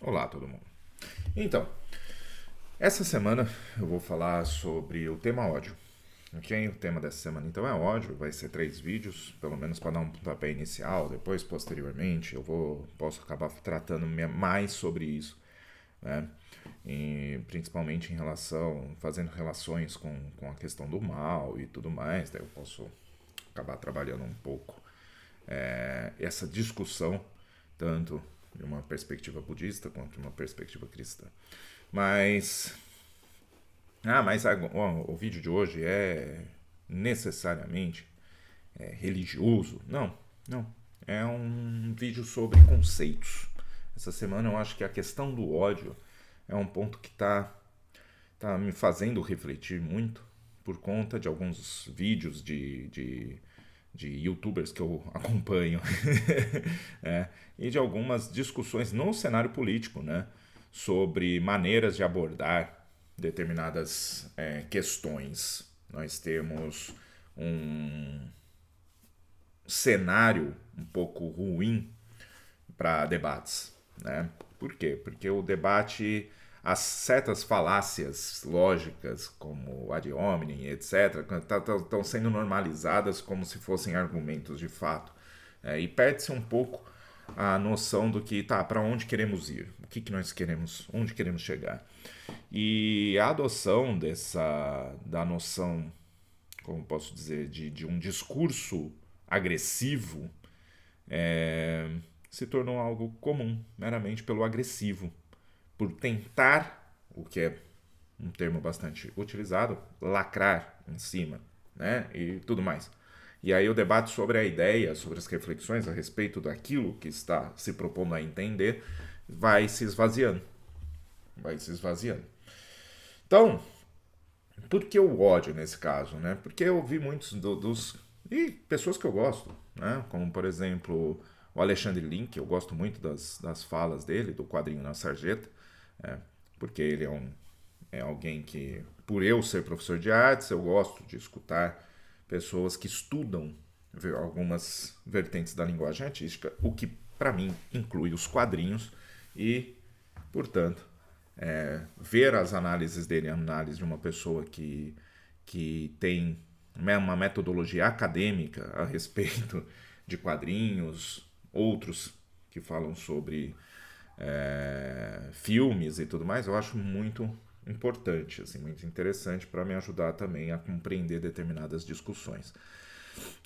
Olá, todo mundo. Então, essa semana eu vou falar sobre o tema ódio. Ok? O tema dessa semana então é ódio. Vai ser 3 vídeos, pelo menos para dar um pontapé inicial. Depois, posteriormente, posso acabar tratando mais sobre isso, né? E principalmente fazendo relações com a questão do mal e tudo mais. Daí eu posso acabar trabalhando um pouco essa discussão, tanto de uma perspectiva budista quanto de uma perspectiva cristã. Mas, o vídeo de hoje é necessariamente religioso? Não, não. É um vídeo sobre conceitos. Essa semana eu acho que a questão do ódio é um ponto que tá me fazendo refletir muito por conta de alguns vídeos de youtubers que eu acompanho e de algumas discussões no cenário político, né, sobre maneiras de abordar determinadas questões. Nós temos um cenário um pouco ruim para debates, né? Por quê? Porque o debate, as certas falácias lógicas, como ad hominem, etc., estão sendo normalizadas como se fossem argumentos de fato. E perde-se um pouco a noção do que, tá, para onde queremos ir, o que nós queremos, onde queremos chegar. E a adoção da noção, como posso dizer, de um discurso agressivo se tornou algo comum, meramente pelo agressivo, por tentar, o que é um termo bastante utilizado, lacrar em cima, né? E tudo mais. E aí o debate sobre a ideia, sobre as reflexões a respeito daquilo que está se propondo a entender, vai se esvaziando. Vai se esvaziando. Então, por que o ódio nesse caso, né? Porque eu vi muitos dos... E pessoas que eu gosto, né? Como, por exemplo, o Alexandre Link, eu gosto muito das falas dele, do quadrinho Na Sarjeta, porque ele é alguém que, por eu ser professor de artes, eu gosto de escutar pessoas que estudam algumas vertentes da linguagem artística, o que, para mim, inclui os quadrinhos e, portanto, ver as análises dele, a análise de uma pessoa que tem uma metodologia acadêmica a respeito de quadrinhos, outros que falam sobre filmes e tudo mais, eu acho muito importante, assim, muito interessante para me ajudar também a compreender determinadas discussões.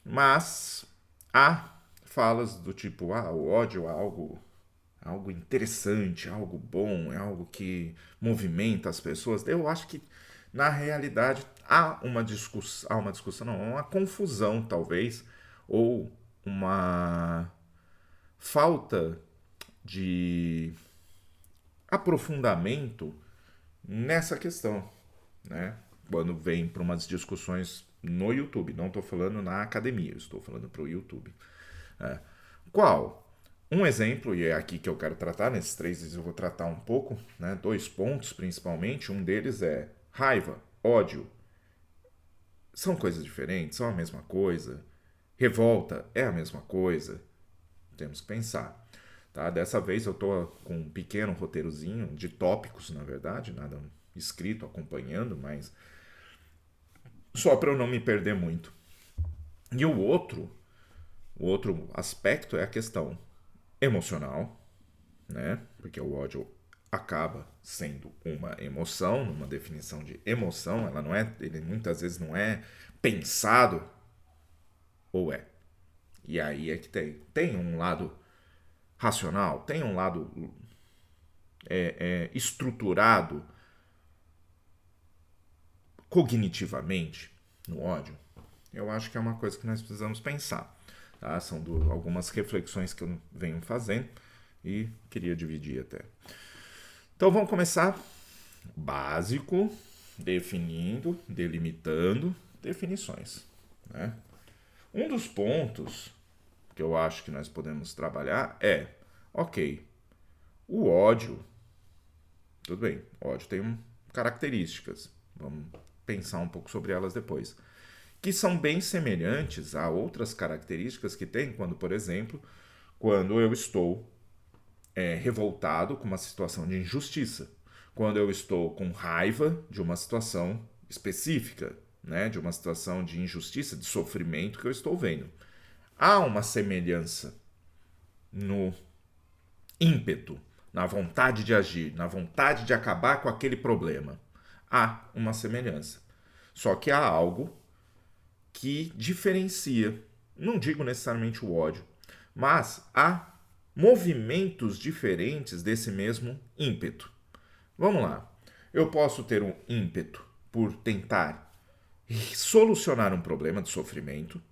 Mas há falas do tipo, o ódio é algo interessante, algo bom, é algo que movimenta as pessoas. Eu acho que na realidade há uma discussão, não, uma confusão talvez, ou uma falta de aprofundamento nessa questão, né? Quando vem para umas discussões no YouTube, não estou falando na academia, estou falando para o YouTube. Qual? Um exemplo, e é aqui que eu quero tratar, nesses 3 eu vou tratar um pouco, né? 2 pontos principalmente. Um deles é raiva, ódio. São coisas diferentes, são a mesma coisa. Revolta é a mesma coisa. Temos que pensar. Tá? Dessa vez eu estou com um pequeno roteirozinho de tópicos, na verdade, nada escrito acompanhando, mas só para eu não me perder muito. E o outro aspecto é a questão emocional, né? Porque o ódio acaba sendo uma emoção, numa definição de emoção, ela não é, ele muitas vezes não é pensado ou é. E aí é que tem um lado racional, tem um lado estruturado cognitivamente no ódio. Eu acho que é uma coisa que nós precisamos pensar. Tá? São algumas reflexões que eu venho fazendo e queria dividir até. Então vamos começar básico, definindo, delimitando definições. Né? Um dos pontos que eu acho que nós podemos trabalhar é, ok, o ódio, tudo bem, o ódio tem características, vamos pensar um pouco sobre elas depois, que são bem semelhantes a outras características que tem quando, por exemplo, quando eu estou revoltado com uma situação de injustiça. Quando eu estou com raiva de uma situação específica, né, de uma situação de injustiça, de sofrimento que eu estou vendo. Há uma semelhança no ímpeto, na vontade de agir, na vontade de acabar com aquele problema. Há uma semelhança. Só que há algo que diferencia, não digo necessariamente o ódio, mas há movimentos diferentes desse mesmo ímpeto. Vamos lá. Eu posso ter um ímpeto por tentar solucionar um problema de sofrimento,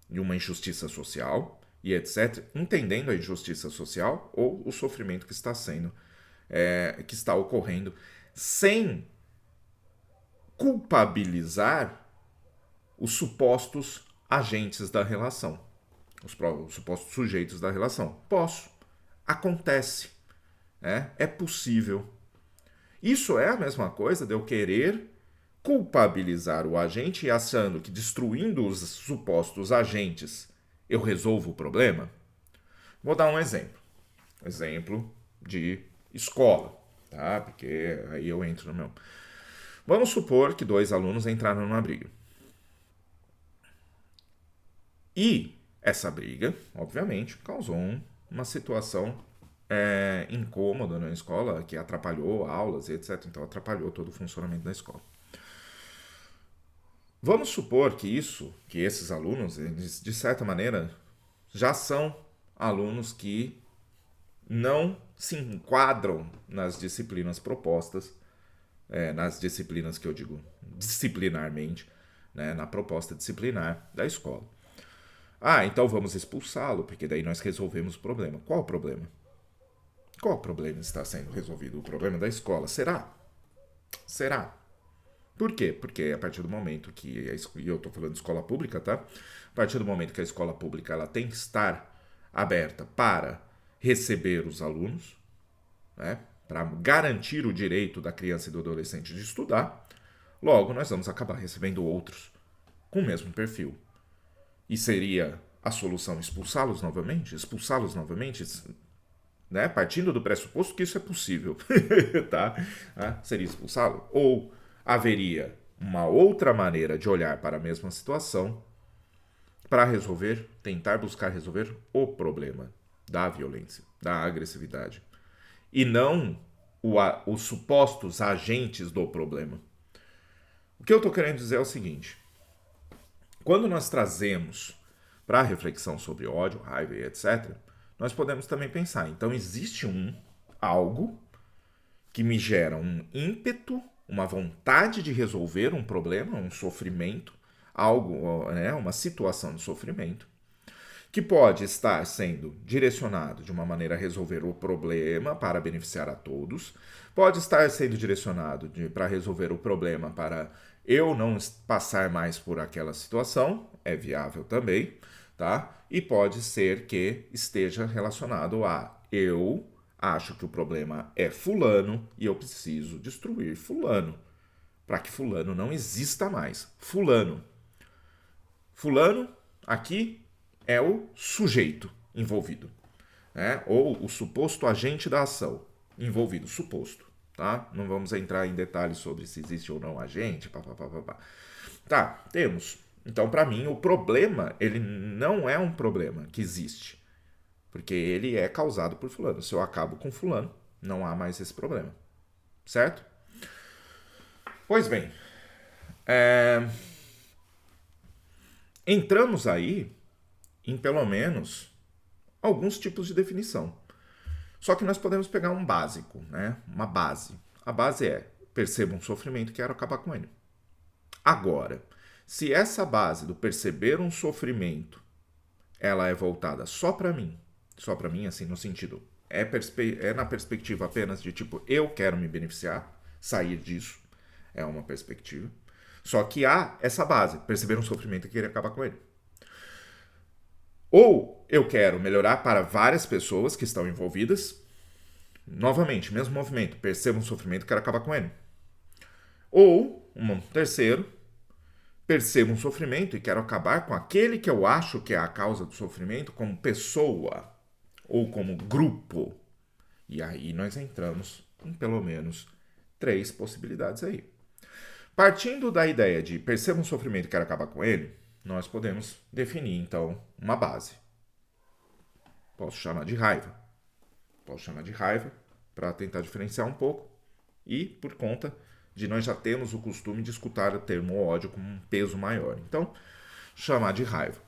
de uma injustiça social e etc., entendendo a injustiça social ou o sofrimento que está sendo, que está ocorrendo, sem culpabilizar os supostos agentes da relação, os supostos sujeitos da relação. Posso. Acontece. É possível. Isso é a mesma coisa de eu querer culpabilizar o agente e achando que destruindo os supostos agentes eu resolvo o problema? Vou dar um exemplo. Exemplo de escola, tá? Porque aí eu entro no meu... Vamos supor que 2 alunos entraram numa briga. E essa briga, obviamente, causou uma situação incômoda na escola, que atrapalhou aulas, etc. Então, atrapalhou todo o funcionamento da escola. Vamos supor que esses alunos, eles, de certa maneira, já são alunos que não se enquadram nas disciplinas propostas, nas disciplinas que eu digo disciplinarmente, né, na proposta disciplinar da escola. Então vamos expulsá-lo, porque daí nós resolvemos o problema. Qual o problema? Qual problema está sendo resolvido? O problema da escola? Será? Será? Por quê? Porque a partir do momento que, e eu estou falando de escola pública, tá? A partir do momento que a escola pública ela tem que estar aberta para receber os alunos, né? Para garantir o direito da criança e do adolescente de estudar, logo nós vamos acabar recebendo outros com o mesmo perfil. E seria a solução expulsá-los novamente? Expulsá-los novamente? Né? Partindo do pressuposto que isso é possível, tá? Seria expulsá-lo? Ou haveria uma outra maneira de olhar para a mesma situação para resolver, tentar buscar resolver o problema da violência, da agressividade, e não os supostos agentes do problema. O que eu estou querendo dizer é o seguinte: quando nós trazemos para a reflexão sobre ódio, raiva e etc., nós podemos também pensar, então existe algo que me gera um ímpeto, uma vontade de resolver um problema, um sofrimento, algo, né, uma situação de sofrimento, que pode estar sendo direcionado de uma maneira a resolver o problema para beneficiar a todos, pode estar sendo direcionado para resolver o problema para eu não passar mais por aquela situação, é viável também, tá? E pode ser que esteja relacionado a eu acho que o problema é fulano e eu preciso destruir fulano para que fulano não exista mais. Fulano aqui é o sujeito envolvido, né? Ou o suposto agente da ação envolvido, suposto, tá? Não vamos entrar em detalhes sobre se existe ou não agente, papapá. Tá, temos. Então, para mim, o problema, ele não é um problema que existe, porque ele é causado por fulano. Se eu acabo com fulano, não há mais esse problema, certo? Pois bem, entramos aí em pelo menos alguns tipos de definição. Só que nós podemos pegar um básico, né? Uma base. A base é: percebo um sofrimento e quero acabar com ele. Agora, se essa base do perceber um sofrimento ela é voltada só para mim assim, no sentido, é na perspectiva apenas de tipo, eu quero me beneficiar, sair disso, é uma perspectiva. Só que há essa base, perceber um sofrimento e querer acabar com ele. Ou eu quero melhorar para várias pessoas que estão envolvidas, novamente, mesmo movimento, percebo um sofrimento e quero acabar com ele. Ou, terceiro, percebo um sofrimento e quero acabar com aquele que eu acho que é a causa do sofrimento como pessoa ou como grupo. E aí nós entramos em pelo menos 3 possibilidades aí. Partindo da ideia de perceba um sofrimento e quero acabar com ele, nós podemos definir então uma base. Posso chamar de raiva. Posso chamar de raiva para tentar diferenciar um pouco. E por conta de nós já temos o costume de escutar o termo ódio com um peso maior. Então, chamar de raiva.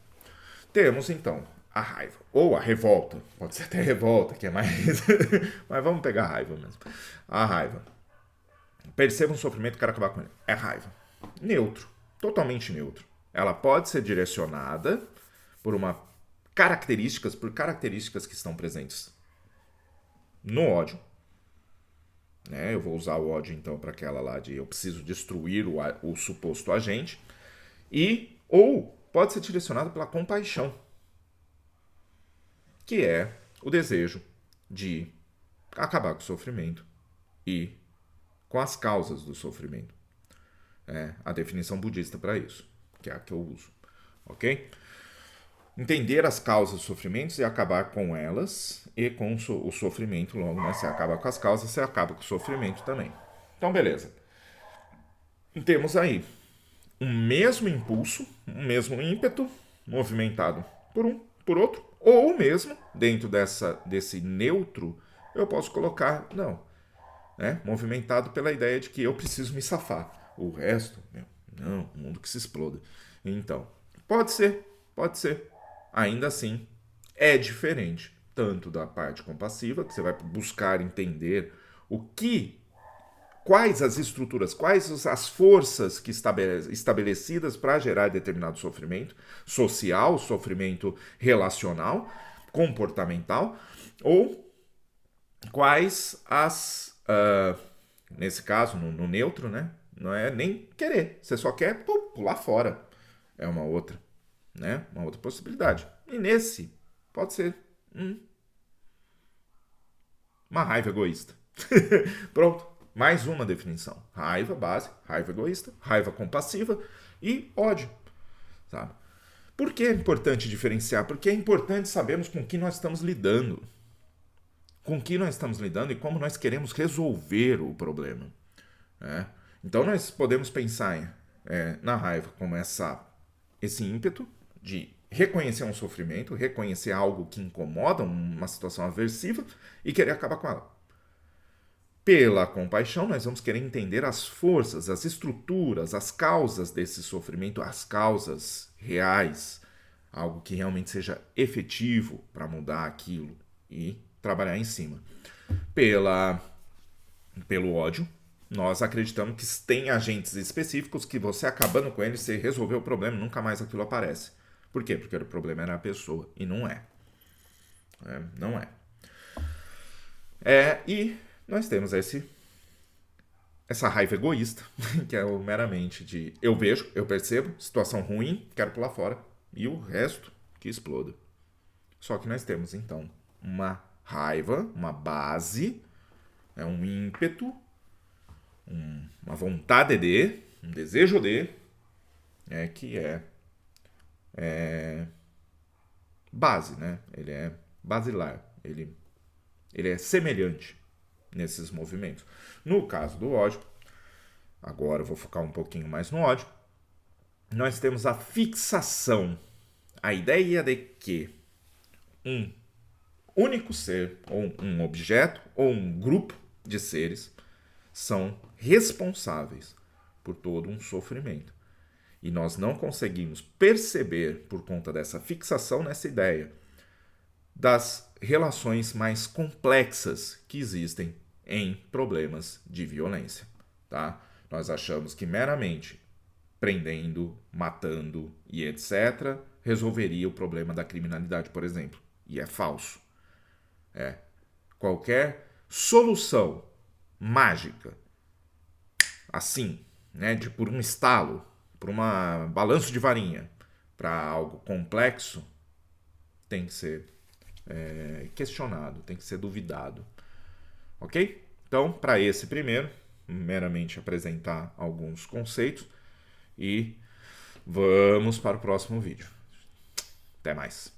Temos então a raiva. Ou a revolta. Pode ser até revolta, que é mais. Mas vamos pegar a raiva mesmo. A raiva. Perceba um sofrimento e quero acabar com ele. É raiva. Neutro. Totalmente neutro. Ela pode ser direcionada por características que estão presentes no ódio. Né? Eu vou usar o ódio então para aquela lá de eu preciso destruir o suposto agente. Ou pode ser direcionada pela compaixão, que é o desejo de acabar com o sofrimento e com as causas do sofrimento. É a definição budista para isso, que é a que eu uso. Ok? Entender as causas dos sofrimentos e acabar com elas e com o sofrimento logo, né? Você acaba com as causas, você acaba com o sofrimento também. Então, beleza. Temos aí um mesmo impulso, um mesmo ímpeto, movimentado por um, por outro, ou mesmo, dentro desse neutro, eu posso colocar, não, né? Movimentado pela ideia de que eu preciso me safar. O resto, não, o mundo que se exploda. Então, pode ser. Ainda assim, é diferente, tanto da parte compassiva, que você vai buscar entender quais as estruturas, quais as forças que estabelecidas para gerar determinado sofrimento social, sofrimento relacional, comportamental, ou quais nesse caso, no neutro, né? Não é nem querer, você só quer pular fora. É uma outra, né? Uma outra possibilidade. E nesse, pode ser uma raiva egoísta. Pronto, mais uma definição. Raiva base, raiva egoísta, raiva compassiva e ódio, sabe? Por que é importante diferenciar? Porque é importante sabermos com que nós estamos lidando. Com que nós estamos lidando e como nós queremos resolver o problema. Né? Então nós podemos pensar na raiva como esse ímpeto de reconhecer um sofrimento, reconhecer algo que incomoda, uma situação aversiva e querer acabar com ela. Pela compaixão, nós vamos querer entender as forças, as estruturas, as causas desse sofrimento, as causas reais, algo que realmente seja efetivo para mudar aquilo e trabalhar em cima. Pelo ódio, nós acreditamos que tem agentes específicos que você acabando com eles, você resolveu o problema e nunca mais aquilo aparece. Por quê? Porque o problema era a pessoa e não é. Não é. E nós temos essa raiva egoísta, que é o meramente de eu vejo, eu percebo, situação ruim, quero pular fora, e o resto que exploda. Só que nós temos, então, uma raiva, uma base, um ímpeto, uma vontade de, um desejo de, que é base, né? Ele é basilar, ele é semelhante nesses movimentos. No caso do ódio, agora eu vou focar um pouquinho mais no ódio, nós temos a fixação, a ideia de que um único ser, ou um objeto, ou um grupo de seres são responsáveis por todo um sofrimento. E nós não conseguimos perceber, por conta dessa fixação nessa ideia, das relações mais complexas que existem em problemas de violência. Tá? Nós achamos que meramente prendendo, matando e etc. resolveria o problema da criminalidade, por exemplo. E é falso. Qualquer solução mágica, assim, né, por um estalo, por um balanço de varinha, para algo complexo, tem que ser questionado, tem que ser duvidado. Ok? Então, para esse primeiro, meramente apresentar alguns conceitos e vamos para o próximo vídeo. Até mais.